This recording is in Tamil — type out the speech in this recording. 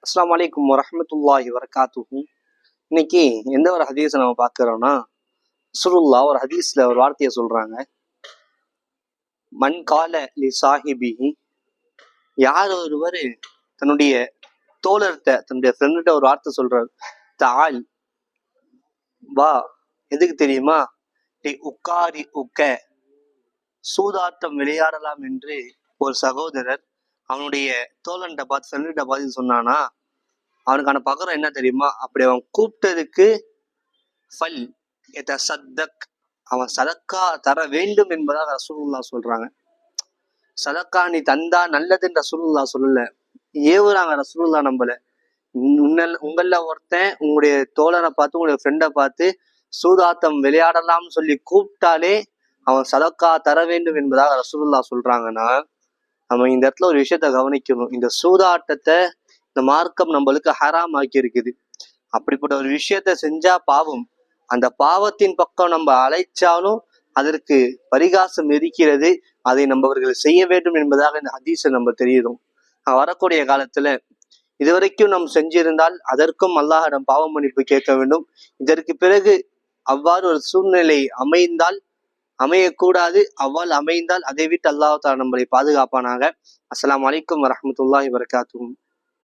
அஸ்ஸலாமு அலைக்கும் வரஹ்மத்துல்லாஹி வரகாத்துஹு. இன்னைக்கு எந்த ஒரு ஹதீஸை நம்ம பார்க்கிறோம்னா, ரசூலுல்லாஹ் ஒரு ஹதீஸ்ல ஒரு வார்த்தையை சொல்றாங்க. மன் கால லி சாஹிபிஹி, யார் ஒருவர் தன்னுடைய தோழர்கிட்ட, தன்னுடைய ஃப்ரெண்ட்கிட்ட ஒரு வார்த்தை சொல்றாரு, தால் வா, எதுக்கு தெரியுமா, உக்காரி உக்க, சூதாட்டம் விளையாடலாம் என்று ஒரு சகோதரர் அவனுடைய தோழன்கிட்ட பார்த்து, ஃப்ரெண்ட்கிட்ட பார்த்து சொன்னானா, அவனுக்கான பகரம் என்ன தெரியுமா, அப்படி அவன் கூப்பிட்டதுக்கு ஃபல் எதசத்தக், அவன் சதக்கா தர வேண்டும் என்பதாக ரசூலுல்லாஹ் சொல்றாங்க. சதக்கா நீ தந்தா நல்லதுன்னு ரசூலுல்லாஹ் சொல்லல, ஏவுறாங்க ரசூலுல்லாஹ் நம்மள. உங்கள ஒருத்தன் உங்களுடைய தோழனை பார்த்து, உங்களுடைய ஃப்ரெண்டை பார்த்து சூதாட்டம் விளையாடலாம்னு சொல்லி கூப்பிட்டாலே அவன் சதக்கா தர வேண்டும் என்பதாக ரசூலுல்லாஹ் சொல்றாங்கன்னா, நம்ம இந்த இடத்துல ஒரு விஷயத்த கவனிக்கணும். இந்த சூதாட்டத்தை இந்த மார்க்கம் நம்மளுக்கு ஹராம் ஆக்கி இருக்குது. அப்படிப்பட்ட ஒரு விஷயத்த செஞ்சா பாவம். அந்த பாவத்தின் பக்கம் நம்ம அழைச்சாலும் அதற்கு பரிகாசம் இருக்கிறது. அதை நம்மவர்கள் செய்ய வேண்டும் என்பதாக இந்த ஹதீஸை நம்ம தெரியுறோம். வரக்கூடிய காலத்துல இதுவரைக்கும் நாம் செஞ்சிருந்தால் அதற்கும் அல்லாஹ்விடம் பாவ மன்னிப்பு கேட்க வேண்டும். இதற்கு பிறகு அவ்வாறு ஒரு சூழ்நிலை அமையக்கூடாது. அவ்வாறு அமைந்தால் அதை விட்டு அல்லாஹ் தஆலா நம்மளை பாதுகாப்பானாக. அஸ்ஸலாமு அலைக்கும் வரஹ்மத்துல்லாஹி வபரகாத்துஹு.